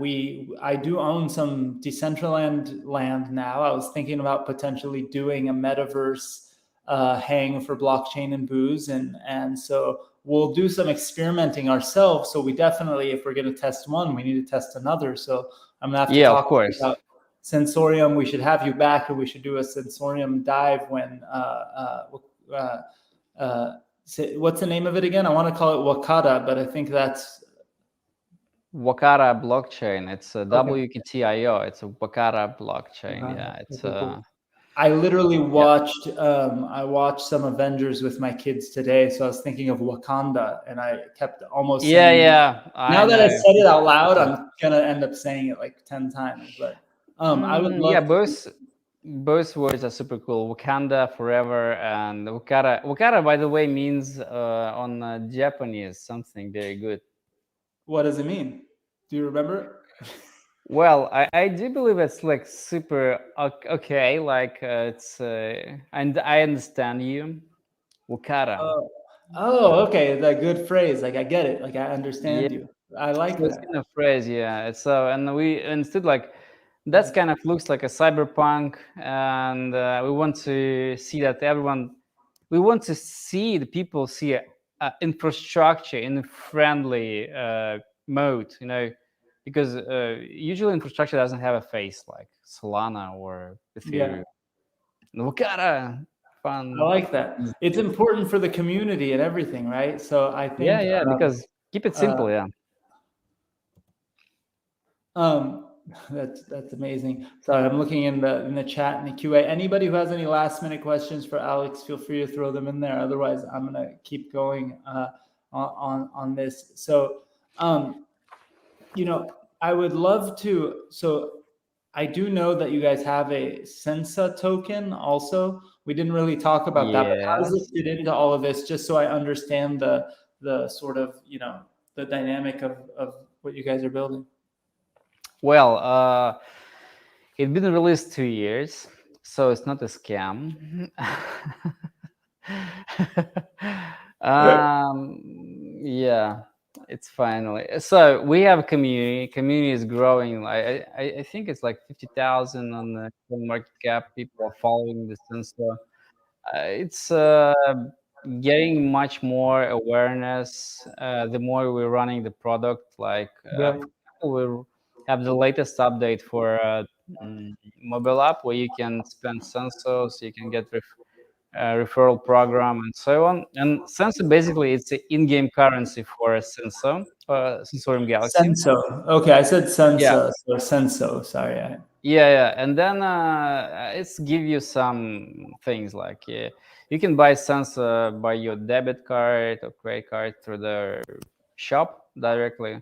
I do own some decentralized land now. I was thinking about potentially doing a metaverse hang for blockchain and booze, and so we'll do some experimenting ourselves. So we definitely, if we're going to test one, we need to test another. So I'm gonna have to talk about Sensorium. We should have you back, or we should do a Sensorium dive when what's the name of it again? I want to call it Wakata, but I think that's Wakata blockchain. It's a WKTIO. It's a Wakata blockchain. It's cool. I literally watched I watched some Avengers with my kids today, so I was thinking of Wakanda, and I kept almost saying now that I said it out loud, I'm gonna end up saying it like 10 times. But I would love both words are super cool. Wakanda forever and Wakata. Wakata, by the way, means on Japanese something very good. What does it mean? Do you remember? Well, I do believe it's like super okay. It's and I understand you, Wakata. Oh, okay. That good phrase. I get it. I understand you. I like that kind of phrase. It's and we instead that kind of looks like a cyberpunk, and we want to see that everyone. We want to see the people see infrastructure in a friendly mode, because usually infrastructure doesn't have a face like Solana or Ethereum. Wakata, fun. I like that. It's important for the community and everything, right? So I think because keep it simple, That's amazing. Sorry, I'm looking in the chat and the QA. Anybody who has any last minute questions for Alex, feel free to throw them in there. Otherwise, I'm gonna keep going on this. So, I would love to. So, I do know that you guys have a Sensa token. Also, we didn't really talk about that. But how does this fit into all of this? Just so I understand the sort of the dynamic of what you guys are building. Well, it's been released 2 years, so it's not a scam. It's finally. So we have a community. Community is growing. I think it's like 50,000 on the market cap. People are following the Sensor. It's getting much more awareness. The more we're running the product, we have the latest update for mobile app where you can spend sensors, you can get referral program, and so on. And Sensor basically it's an in-game currency for Sensorium Galaxy. Senso. Okay, I said Senso, Yeah. so Senso. Sorry. Yeah, and then it's give you some things like you can buy Sensor by your debit card or credit card through the shop directly,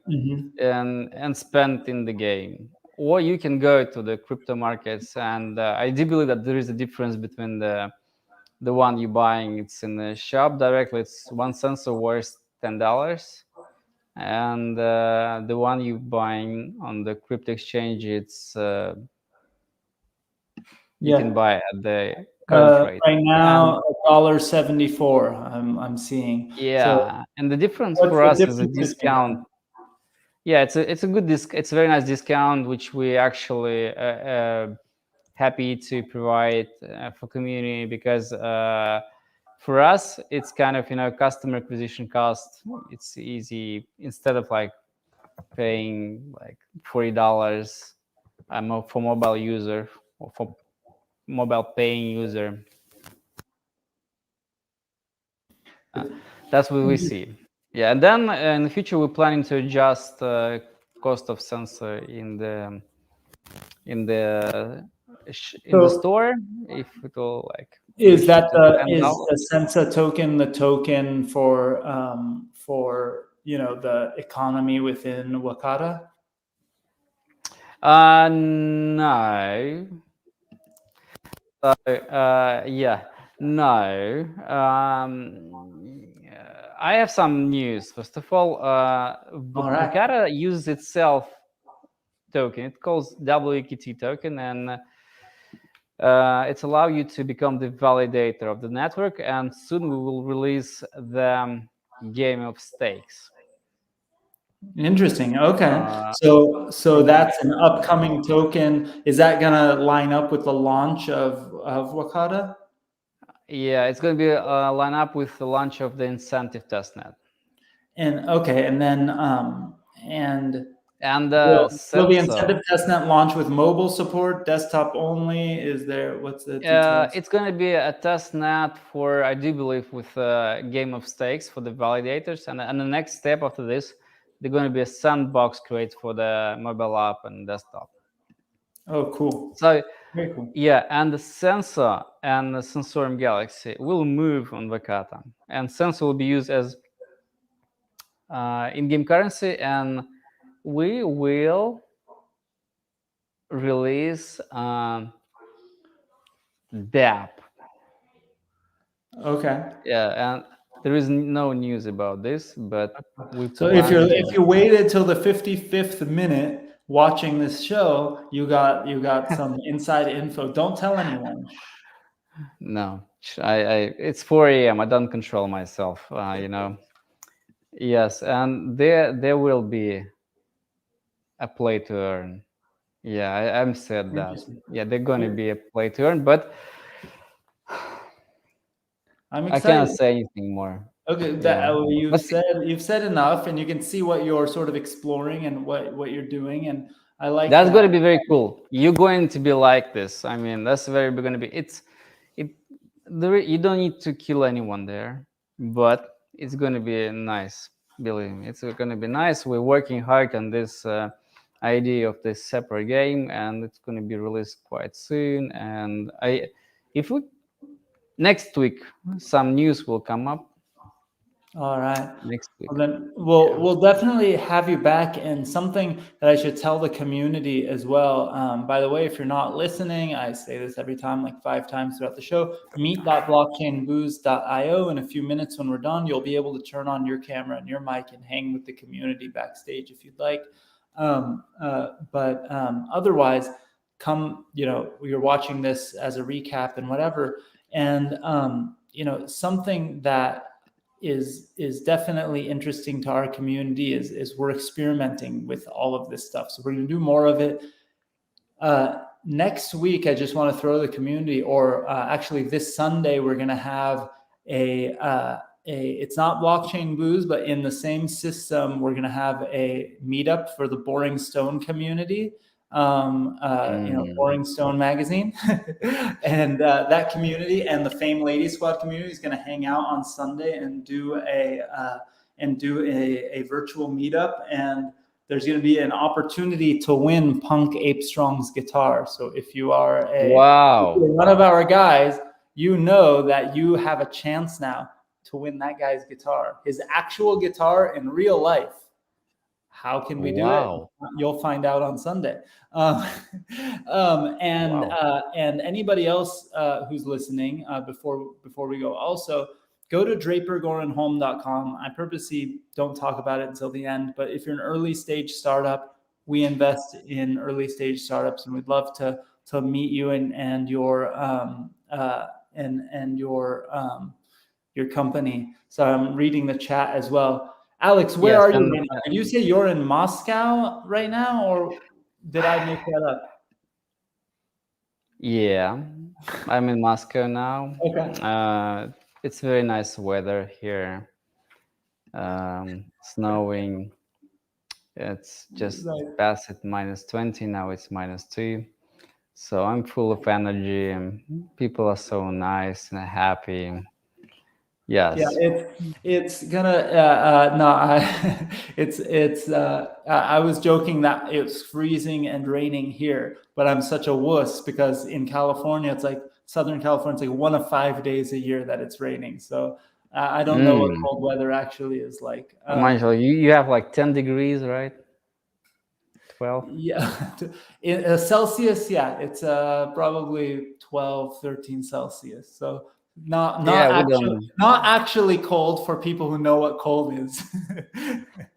and spend in the game, or you can go to the crypto markets. And I do believe that there is a difference between the one you buying it's in the shop directly. It's one Sensor worth $10. And the one you buying on the crypto exchange, it's you can buy at the current rate. Right now, $1.74. I'm seeing. Yeah, So and the difference what's for the us is a difference between discount. them? Yeah, it's a good it's a very nice discount, which we actually happy to provide for community, because for us it's kind of customer acquisition cost. It's easy, instead of like paying like $40 for mobile user or for mobile paying user. That's what we see. Yeah, and then in the future we're planning to adjust cost of Sensor in the store, if it will like Is reach that to the $10. Sensa token the token for the economy within Wakata? No. Yeah, no. I have some news. First of all, right. Wakata uses itself token. It calls WEQT token, and it's allow you to become the validator of the network. And soon we will release the game of stakes. Interesting. Okay. So that's an upcoming token. Is that gonna line up with the launch of Wakata? Yeah, it's going to be line up with the launch of the incentive testnet. And okay, and then will the incentive testnet launch with mobile support, desktop only? Is there, what's the details? It's going to be a testnet for, I do believe, with game of stakes for the validators, and the next step after this, they're going to be a sandbox create for the mobile app and desktop. Oh, cool. So very cool. Yeah, and the Sensor and the Sensorium Galaxy will move on Vakata, and Sensor will be used as in-game currency, and we will release DApp. Okay. Yeah, and there is no news about this, but so if you waited till the 55th minute watching this show, you got some inside info. Don't tell anyone. No, it's 4 a.m. I don't control myself, Yes, and there will be a play to earn. Yeah, I'm said that. Yeah, they're going to be a play to earn, but I'm excited. I cannot say anything more. Okay, you've said enough, and you can see what you're sort of exploring and what you're doing, and I like that's going to be very cool. You're going to be like this. I mean, that's very going to be. You don't need to kill anyone there, but it's going to be nice. Believe me, it's going to be nice. We're working hard on this idea of this separate game, and it's going to be released quite soon. And next week some news will come up. All right. Next week. Well, then we'll definitely have you back. And something that I should tell the community as well. By the way, if you're not listening, I say this every time, like 5 times throughout the show. Meet.blockchainbooze.io. In a few minutes, when we're done, you'll be able to turn on your camera and your mic and hang with the community backstage if you'd like. But otherwise, come. You're watching this as a recap and whatever. And something that is definitely interesting to our community is we're experimenting with all of this stuff. So we're going to do more of it. Next week, I just want to throw the community, or actually this Sunday, we're going to have it's not Blockchain Booze, but in the same system, we're going to have a meetup for the Boring Stone community. Boring Stone magazine, and that community and the Fame Lady Squad community is going to hang out on Sunday and do a virtual meetup, and there's going to be an opportunity to win Punk Ape Strong's guitar. So if you are one of our guys, you know that you have a chance now to win that guy's guitar, his actual guitar in real life. How can we do it? You'll find out on Sunday. And anybody else who's listening, before we go, also go to drapergorenhome.com. I purposely don't talk about it until the end, but if you're an early stage startup, we invest in early stage startups, and we'd love to meet you and your company. So I'm reading the chat as well. Alex, where are you right now? Did you say you're in Moscow right now, or did I make that up? Yeah, I'm in Moscow now. Okay. It's very nice weather here. Snowing. It's just past at -20. Now it's -2. So I'm full of energy, and people are so nice and happy. Yes. Yeah, it's gonna I was joking that it's freezing and raining here, but I'm such a wuss because in California, it's like Southern California, it's like 1 of 5 days a year that it's raining. So I don't know what cold weather actually is like. Michael, you have like 10 degrees, right? 12? Yeah, in Celsius, yeah, it's probably 12, 13 Celsius. So not actually cold for people who know what cold is.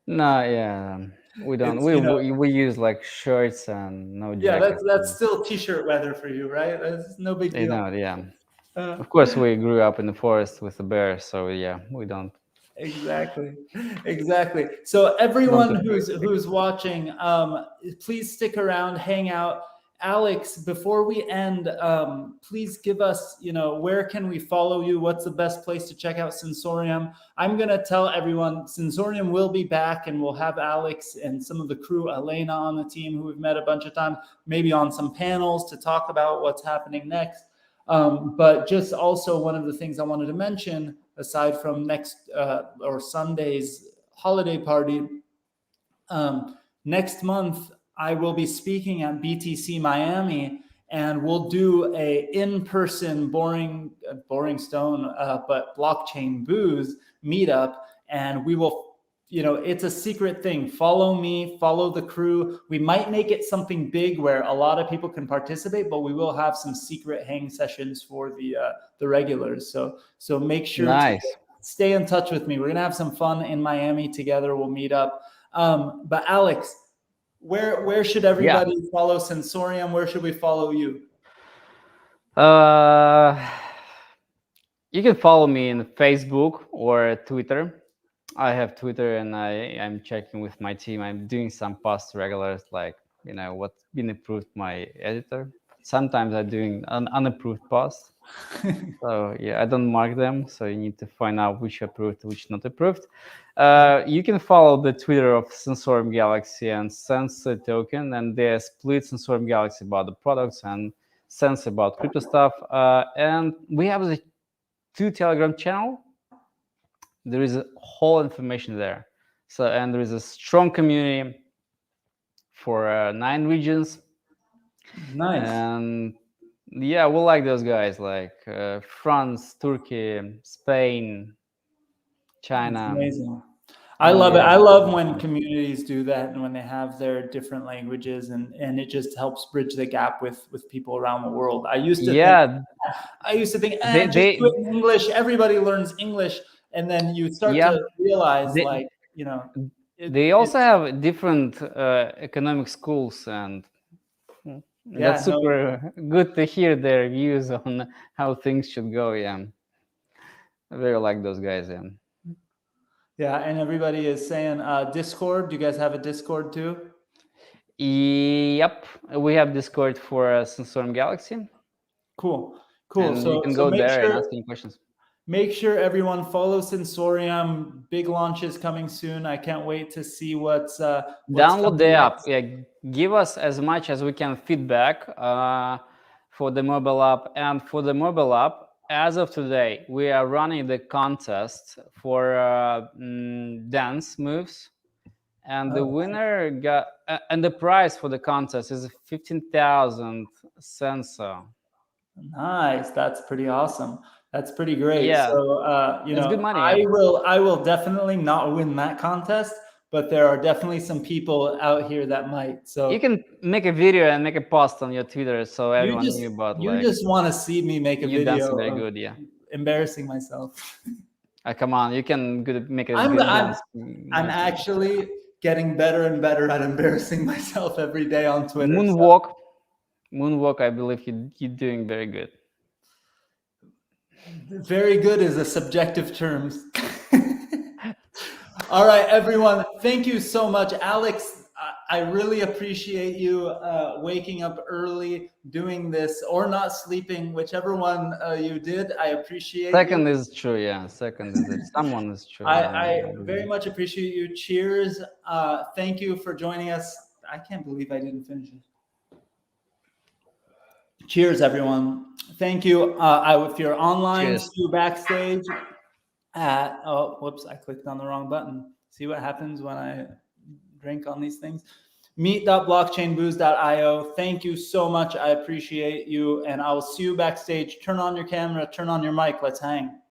No, yeah, we don't. We use like shirts and no jackets. Yeah, that's still t-shirt weather for you, right? That's no big deal. Yeah. Of course, we grew up in the forest with the bears, so yeah, we don't. Exactly. So everyone who's watching, please stick around, hang out. Alex, before we end, please give us, where can we follow you? What's the best place to check out Sensorium? I'm going to tell everyone Sensorium will be back, and we'll have Alex and some of the crew, Elena on the team, who we've met a bunch of times, maybe on some panels to talk about what's happening next. But just also one of the things I wanted to mention, aside from next or Sunday's holiday party, next month I will be speaking at BTC Miami, and we'll do a in-person boring stone but blockchain booze meetup, and we will. It's a secret thing. Follow me, follow the crew. We might make it something big where a lot of people can participate, but we will have some secret hang sessions for the regulars. So make sure to stay in touch with me. We're gonna have some fun in Miami together. We'll meet up. But Alex, where should everybody follow Sensorium? Where should we follow you? You can follow me in Facebook or Twitter. I have Twitter, and I'm checking with my team. I'm doing some posts regulars, like what's been approved my editor. Sometimes I'm doing an unapproved post. So yeah, I don't mark them. So you need to find out which approved, which not approved. You can follow the Twitter of Sensorium Galaxy and Sense Token, and they split Sensorium Galaxy about the products and Sense about crypto stuff. And we have the 2 Telegram channel. There is a whole information there. So, and there is a strong community for 9 regions. Nice. And yeah, we like those guys, like France, Turkey, Spain, China. That's amazing. I love it. I love when communities do that, and when they have their different languages, and it just helps bridge the gap with people around the world. I used to think just do it in English. Everybody learns English. And then you start to realize, they also have different economic schools, and that's super good to hear their views on how things should go. Yeah, I very like those guys. Yeah, and everybody is saying Discord. Do you guys have a Discord too? Yep, we have Discord for Sensorium Galaxy. Cool. And so you can go make there sure, and ask any questions. make sure everyone follow Sensorium. Big launches coming soon. I can't wait to see what's Download the coming app. next. Yeah, give us as much as we can feedback for the mobile app. And for the mobile app, as of today, we are running the contest for dance moves. And the winner got, and the prize for the contest is 15,000 sensor. Nice. That's pretty awesome. That's pretty great. Yeah. So, It's good money, I yeah. will definitely not win that contest, but there are definitely some people out here that might. So You can make a video and make a post on your Twitter so everyone knew about you like just want to see me make a you video dancing very of good, yeah. embarrassing myself. Come on, you can make a I'm good dance. I'm actually getting better and better at embarrassing myself every day on Twitter. Moonwalk, I believe you're doing very good. Very good is a subjective term. All right, everyone. Thank you so much, Alex. I really appreciate you waking up early, doing this, or not sleeping, whichever one you did. I appreciate Second you. is true, yeah. Second is it. Someone is true. I very much appreciate you. Cheers. Thank you for joining us. I can't believe I didn't finish it. Cheers, everyone. Thank you. If you're online, Cheers. see you backstage at, oh, whoops, I clicked on the wrong button. See what happens when I drink on these things. Meet.blockchainbooze.io. Thank you so much. I appreciate you. And I will see you backstage. Turn on your camera, turn on your mic. Let's hang.